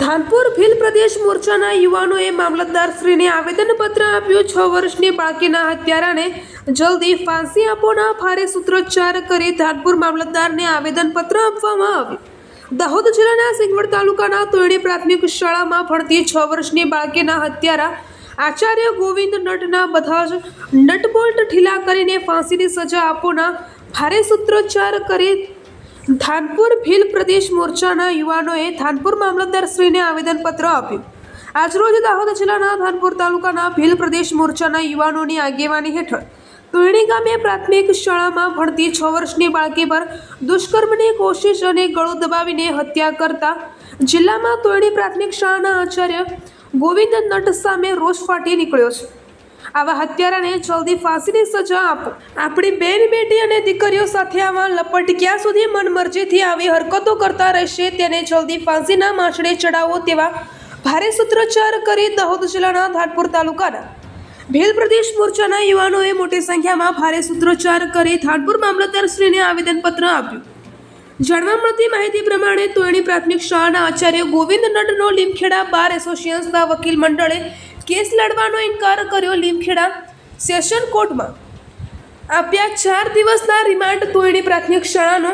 ધાનપુર ભીલ પ્રદેશ મોરચાના યુવાનોએ મામલતદારશ્રીને આવેદનપત્ર આપ્યું। 6 વર્ષની બાળકીના હત્યારાને જલ્દી ફાંસી આપોના ભારે સૂત્રોચ્ચાર કરી ધાનપુર મામલતદારને આવેદનપત્ર આપવામાં આવ્યું। દાહોદ જિલ્લાના સિંગવડ તાલુકાના તોયણી પ્રાથમિક શાળામાં ભણતી 6 વર્ષની બાળકીના હત્યારા આચાર્ય ગોવિંદ નટના બધા જ નટબોલ્ટ ઢીલા કરીને ફાંસીની સજા આપોના ભારે સૂત્રોચ્ચાર કરી ધાનપુર ભીલ પ્રદેશ મોરચાના યુવાનોએ ધાનપુર મામલતદારશ્રીને આવેદનપત્ર આપ્યું। આજરોજ દાહોદ જિલ્લાના ધાનપુર તાલુકાના ભીલ પ્રદેશ મોરચાના યુવાનોની આગેવાની હેઠળ તોયણી ગામે પ્રાથમિક શાળામાં ભણતી 6 વર્ષની બાળકી પર દુષ્કર્મની કોશિશ અને ગળું દબાવીને હત્યા કરતા જિલ્લામાં તોયણી પ્રાથમિક શાળાના આચાર્ય ગોવિંદ નટ સામે રોષ ફાટી નીકળ્યો છે। આવા હત્યારાને જલ્દી ફાંસીની સજા આપો। આપણી બેન બેટી અને દીકરીઓ સાથે આવા લપટ ક્યાં સુધી મનમરજીથી આવી હરકતો કરતા રહેશે તેને જલ્દી ફાંસીના માછડે ચડાવો તેવા ભારે સૂત્રોચ્ચાર કરી દાહોદ જિલ્લાના ધાનપુર તાલુકાના ભીલ પ્રદેશ મોરચાના યુવાનોએ મોટી સંખ્યામાં ભારે સૂત્રોચ્ચાર કરી ધાનપુર મામલતદારશ્રીને આવેદનપત્ર આપ્યું। જાણવા મળતી માહિતી પ્રમાણે તોયણી પ્રાથમિક શાળાના આચાર્ય ગોવિંદ નટનો લીમખેડા બાર એસોસિએશનના વકીલ મંડળે કેસ લડવાનો ઇનકાર કર્યો। લીમખેડા સેશન કોર્ટમાં આપ્યા 4 દિવસના રિમાન્ડ। તોયણી પ્રાથમિક શાળાનો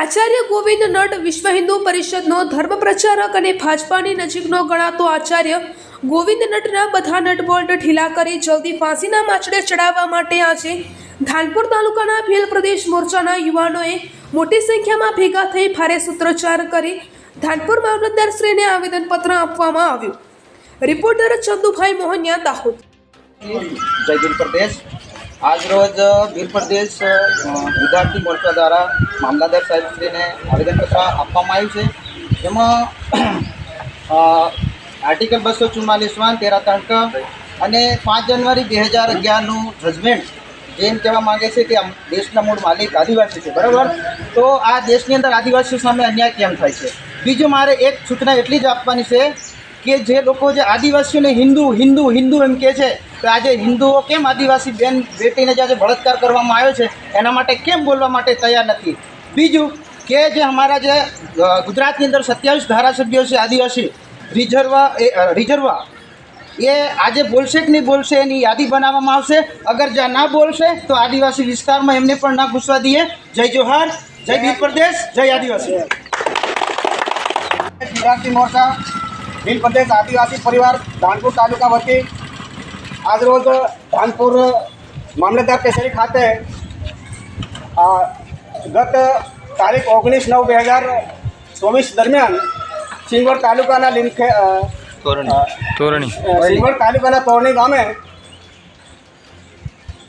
આચાર્ય ગોવિંદ નટ વિશ્વ હિન્દુ પરિષદનો ધર્મ પ્રચારક અને ભાજપાની નજીકનો ગણાતો આચાર્ય ગોવિંદ નટના બધા નટબોલ્ટ ઢીલા કરી જલ્દી ફાંસીના માછડે ચડાવવા માટે આજે ધાનપુર તાલુકાના ભીલ પ્રદેશ મોરચાના યુવાનોએ મોટી સંખ્યામાં ભેગા થઈ ભારે સૂત્રોચ્ચાર કરી ધાનપુર મામલતદારશ્રીને આવેદનપત્ર આપવામાં આવ્યું। रिपोर्टर चंदुभाई मोहनिया दाहोद। जय भील प्रदेश। आज रोज भील प्रदेश विद्यार्थी मोर्चा द्वारा मामलतदार साहेब ने आवेदनपत्र आपवामां आव्युं छे। एमां आर्टिकल 244 13 અને 5 જાન્યુઆરી 2011નું જજમેન્ટ જેમ કહેવા માગે છે કે દેશના મૂળ માલિક આદિવાસી છે, બરાબર? તો આ દેશની અંદર આદિવાસીઓ સામે અન્યાય કેમ થાય છે? બીજું મારે એક સૂચના એટલી જ આપવાની છે કે જે લોકો જે આદિવાસીઓને હિન્દુ હિન્દુ હિન્દુ એમ કહે છે, તો આજે હિન્દુઓ કેમ આદિવાસી બેન બેટીને જે આજે બળાત્કાર કરવામાં આવ્યો છે એના માટે કેમ બોલવા માટે તૈયાર નથી? બીજું કે જે અમારા જે ગુજરાતની અંદર 27 ધારાસભ્યો છે આદિવાસી રિઝર્વ એ આજે બોલશે કે નહીં બોલશે એની યાદી બનાવવામાં આવશે। અગર જ્યાં ના બોલશે તો આદિવાસી વિસ્તારમાં એમને પણ ના ઘૂસવા દઈએ। જય જોહાર, જય ભીલ પ્રદેશ, જય આદિવાસી। વિદ્યાર્થી મોરચા ભીલ પ્રદેશ આદિવાસી પરિવાર ધાનપુર તાલુકા વતી આજરોજ ધાનપુર મામલતદાર કચેરી ખાતે ગત તારીખ 19/9/2024 દરમિયાન સિંગવડ તાલુકાના સિંગવડ તાલુકાના તોરણી ગામે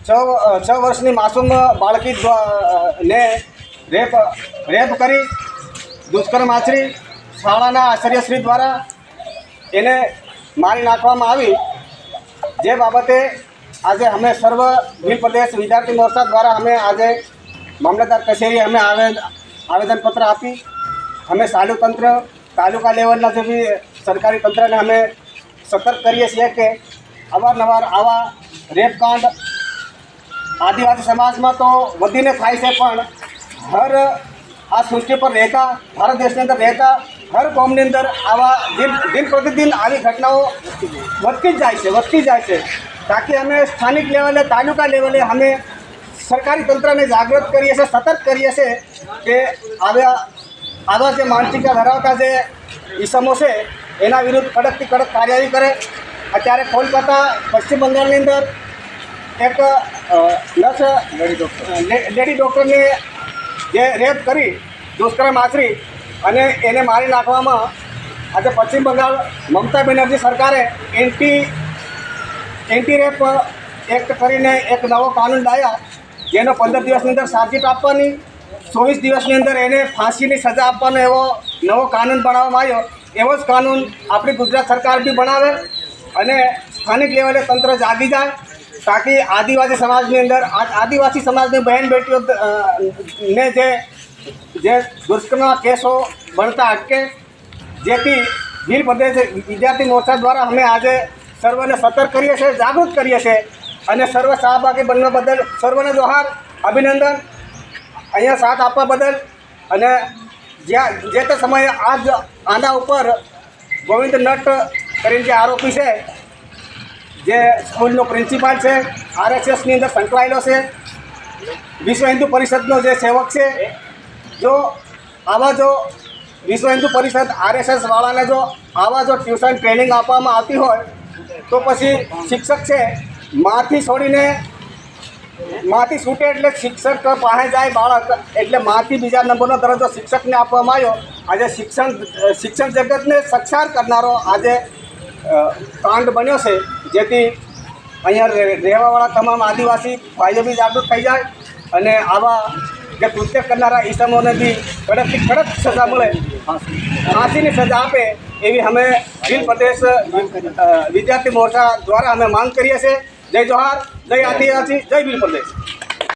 6 વર્ષની માસૂમ બાળકી ને રેપ કરી દુષ્કર્મ આચરી શાળાના આચાર્યશ્રી દ્વારા એને મારી નાખવામાં આવી। જે બાબતે આજે અમે સર્વ ભીલ પ્રદેશ વિદ્યાર્થી મોરચા દ્વારા અમે આજે મામલતદાર કચેરી અમે આવેદનપત્ર આપી। અમે ચાલુ તંત્ર તાલુકા લેવલના જે બી સરકારી તંત્રને અમે સતર્ક કરીએ છીએ કે અવારનવાર આવા રેપકાંડ આદિવાસી સમાજમાં તો વધીને થાય છે, પણ હર આ સૃષ્ટિ પર રહેતા ભારત દેશની અંદર રહેતા હર કોમની અંદર આવા દિન પ્રતિદિન આવી ઘટનાઓ વધતી જ જાય છે। તાકી અમે સ્થાનિક લેવલે તાલુકા લેવલે અમે સરકારી તંત્રને જાગૃત કરીએ છીએ, સતર્ક કરીએ છીએ કે આવા જે માનસિકતા ધરાવતા જે ઇસમો છે એના વિરુદ્ધ કડકથી કડક કાર્યવાહી કરે। અત્યારે કોલકાતા પશ્ચિમ બંગાળની અંદર એક નર્સ લેડી ડૉક્ટરને જે રેપ કરી દુષ્કર્મ આચરી અને એને મારી નાખવામાં આજે પશ્ચિમ બંગાળ મમતા બેનર્જી સરકારે એન્ટી રેપ એક્ટ કરીને એક નવો કાનૂન લાવ્યા, જેનો 15 દિવસની અંદર ચાર્જશીટ આપવાની, 24 દિવસની અંદર એને ફાંસીની સજા આપવાનો એવો નવો કાનૂન બનાવવામાં આવ્યો। એવો જ કાનૂન આપણી ગુજરાત સરકાર બી બનાવે અને સ્થાનિક લેવલે તંત્ર જાગી જાય, તાકી આદિવાસી સમાજની અંદર આદિવાસી સમાજની બહેન બેટીઓ ને જે દુષ્કર્મના કેસો બનતા અટકે। જેથી ભીલ પ્રદેશ વિદ્યાર્થી મોરચા દ્વારા અમે આજે સર્વને સતર્ક કરીએ છીએ, જાગૃત કરીએ છીએ અને સર્વ સહભાગી બનવા બદલ સર્વને જોહાર, અભિનંદન। અહીંયા સાથ આપવા બદલ અને જે તે સમયે આના ઉપર ગોવિંદ નટ કરીને જે આરોપી છે, જે સ્કૂલનો પ્રિન્સિપાલ છે, RSSની અંદર સંકળાયેલો છે, વિશ્વ હિન્દુ પરિષદનો જે સેવક છે, જો વિશ્વ હિન્દુ પરિષદ RSS વાળાને જો ટ્યુશન ટ્રેનિંગ આપવામાં આવતી હોય તો પછી શિક્ષક છે માંથી છૂટે એટલે શિક્ષક પાસે જાય બાળક, એટલે માંથી બીજા નંબરનો દરજ્જો શિક્ષકને આપવામાં આવ્યો. આજે શિક્ષણ જગતને સક્ષાર કરનારો આજે કાંડ બન્યો છે, જેથી અહીંયા રહેવાવાળા તમામ આદિવાસી ભાઈઓ બી જાગૃત થઈ જાય અને આવા જે કૃત્ય કરનારા ઈસમોને બી કડકથી કડક સજા મળે, ફાંસીની સજા આપે એવી અમે ભીલ પ્રદેશ વિદ્યાર્થી મોરચા દ્વારા અમે માંગ કરીએ છીએ. જય જોહાર, જય આદિવાસી, જય ભીલ પ્રદેશ.